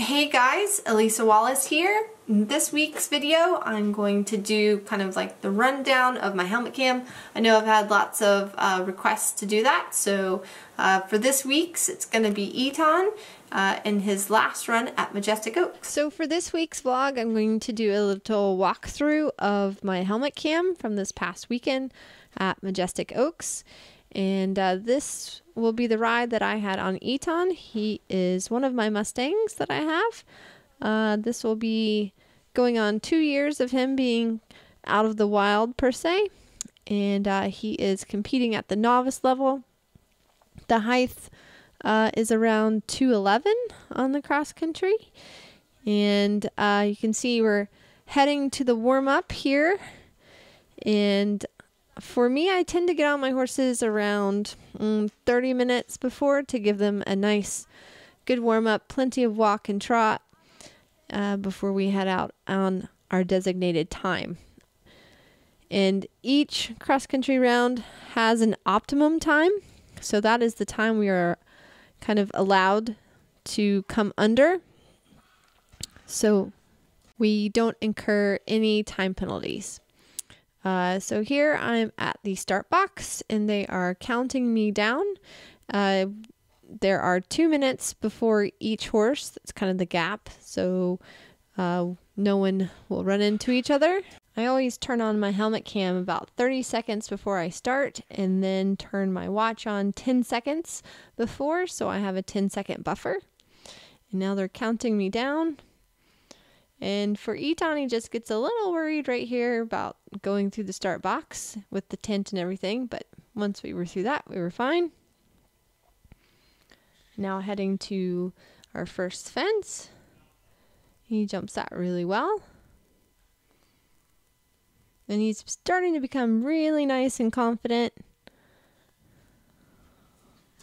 Hey guys, Elisa Wallace here. In this week's video, I'm going to do kind of like the rundown of my helmet cam. I know I've had lots of requests to do that, so for this week's, it's going to be Eton in his last run at Majestic Oaks. So for this week's vlog, I'm going to do a little walkthrough of my helmet cam from this past weekend at Majestic Oaks. And this will be the ride that I had on Eton. He is one of my Mustangs that I have. This will be going on 2 years of him being out of the wild per se. And he is competing at the novice level. The height is around 211 on the cross country. And you can see we're heading to the warm-up here. And for me, I tend to get on my horses around 30 minutes before to give them a nice, good warm-up, plenty of walk and trot before we head out on our designated time. And each cross-country round has an optimum time, so that is the time we are kind of allowed to come under, so we don't incur any time penalties. So here I'm at the start box and they are counting me down. There are 2 minutes before each horse. That's kind of the gap, so no one will run into each other. I always turn on my helmet cam about 30 seconds before I start and then turn my watch on 10 seconds before, so I have a 10-second buffer. And now they're counting me down. And for Eton, he just gets a little worried right here about going through the start box with the tent and everything, but once we were through that, we were fine. Now heading to our first fence. He jumps that really well. And he's starting to become really nice and confident.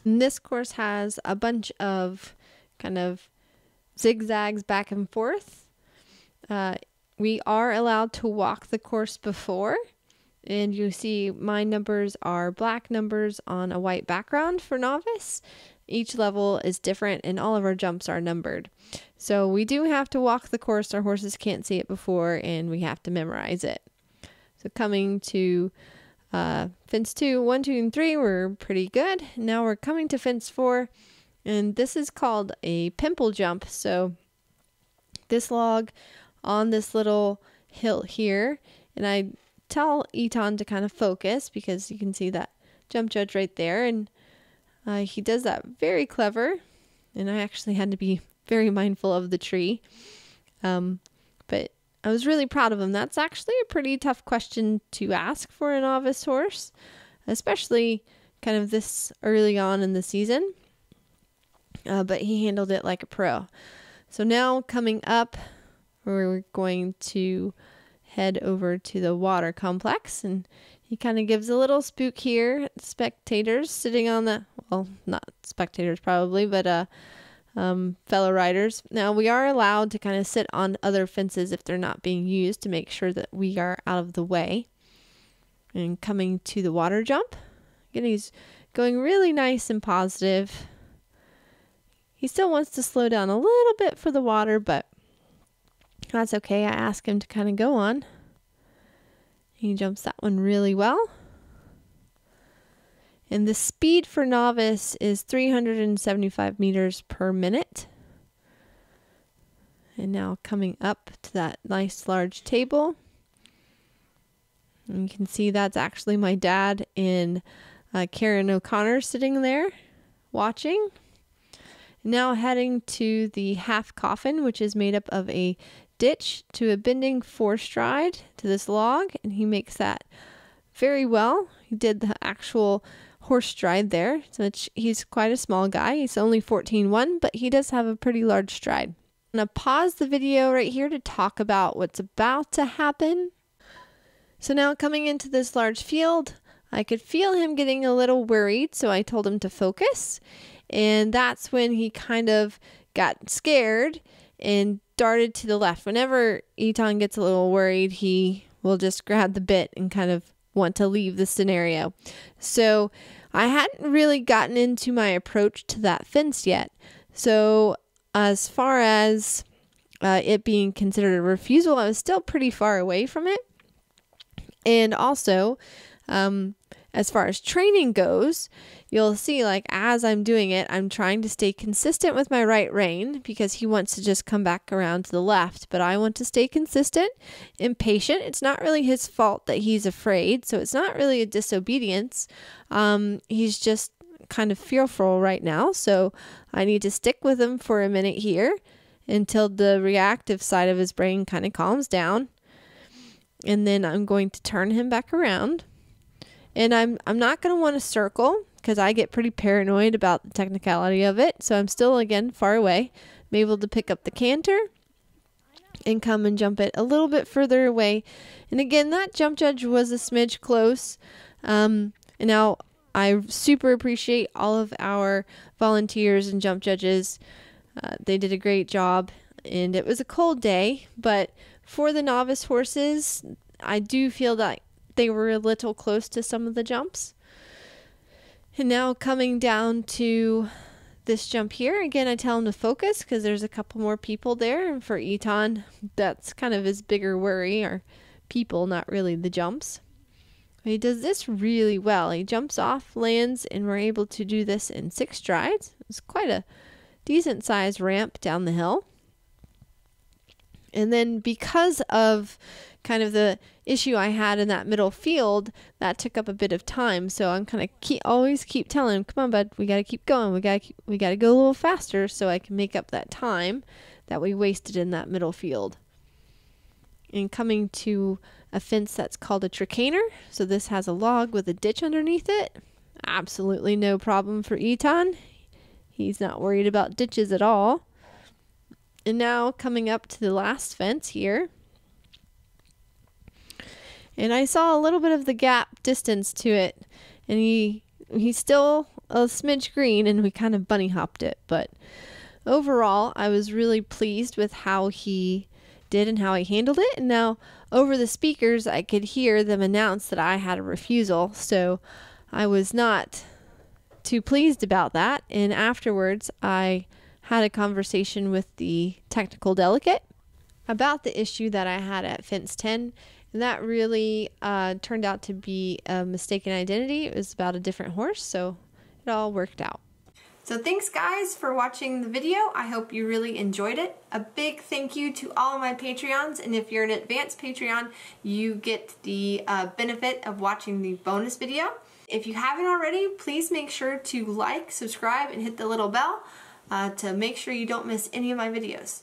And this course has a bunch of kind of zigzags back and forth. We are allowed to walk the course before, and you see my numbers are black numbers on a white background for novice. Each level is different and all of our jumps are numbered. So we do have to walk the course. Our horses can't see it before and we have to memorize it. So coming to fence 2, 1, 2, and 3, we're pretty good. Now we're coming to fence 4, and this is called a pimple jump. So this log on this little hill here, and I tell Eton to kind of focus because you can see that jump judge right there, and he does that very clever, and I actually had to be very mindful of the tree, but I was really proud of him. That's actually a pretty tough question to ask for a novice horse, especially kind of this early on in the season, but he handled it like a pro. So now coming up, we're going to head over to the water complex, and he kind of gives a little spook here. Spectators sitting on the, well, not spectators probably, but fellow riders. Now we are allowed to kind of sit on other fences if they're not being used to make sure that we are out of the way. And coming to the water jump, again, he's going really nice and positive. He still wants to slow down a little bit for the water, but that's okay. I asked him to kind of go on. He jumps that one really well. And the speed for novice is 375 meters per minute. And now coming up to that nice large table. And you can see that's actually my dad and Karen O'Connor sitting there watching. Now heading to the half coffin, which is made up of a ditch to a bending 4-stride to this log, and he makes that very well. He did the actual horse stride there, so he's quite a small guy. He's only 14'1", but he does have a pretty large stride. I'm going to pause the video right here to talk about what's about to happen. So now coming into this large field, I could feel him getting a little worried, so I told him to focus. And that's when he kind of got scared and darted to the left. Whenever Eton gets a little worried, he will just grab the bit and kind of want to leave the scenario. So I hadn't really gotten into my approach to that fence yet. So as far as it being considered a refusal, I was still pretty far away from it. And also, as far as training goes, you'll see, like, as I'm doing it, I'm trying to stay consistent with my right rein because he wants to just come back around to the left, but I want to stay consistent and patient. It's not really his fault that he's afraid, so it's not really a disobedience. He's just kind of fearful right now, so I need to stick with him for a minute here until the reactive side of his brain kind of calms down, and then I'm going to turn him back around. And I'm not going to want to circle because I get pretty paranoid about the technicality of it. So I'm still, again, far away. I'm able to pick up the canter and come and jump it a little bit further away. And again, that jump judge was a smidge close. And now I super appreciate all of our volunteers and jump judges. They did a great job. And it was a cold day. But for the novice horses, I do feel that they were a little close to some of the jumps. And now coming down to this jump here, again, I tell him to focus because there's a couple more people there. And for Eton, that's kind of his bigger worry, or people, not really the jumps. He does this really well. He jumps off, lands, and we're able to do this in 6 strides. It's quite a decent sized ramp down the hill. And then because of kind of the issue I had in that middle field, that took up a bit of time. So I'm kind of always keep telling him, come on, bud, we got to keep going. We got to go a little faster so I can make up that time that we wasted in that middle field. And coming to a fence that's called a tricaner. So this has a log with a ditch underneath it. Absolutely no problem for Eton. He's not worried about ditches at all. And now coming up to the last fence here. And I saw a little bit of the gap distance to it. And he's still a smidge green, and we kind of bunny hopped it. But overall, I was really pleased with how he did and how he handled it. And now over the speakers, I could hear them announce that I had a refusal. So I was not too pleased about that. And afterwards, I had a conversation with the technical delegate about the issue that I had at fence 10. And that really turned out to be a mistaken identity. It was about a different horse, so it all worked out. So thanks guys for watching the video. I hope you really enjoyed it. A big thank you to all of my Patreons, and if you're an advanced Patreon, you get the benefit of watching the bonus video. If you haven't already, please make sure to like, subscribe, and hit the little bell to make sure you don't miss any of my videos.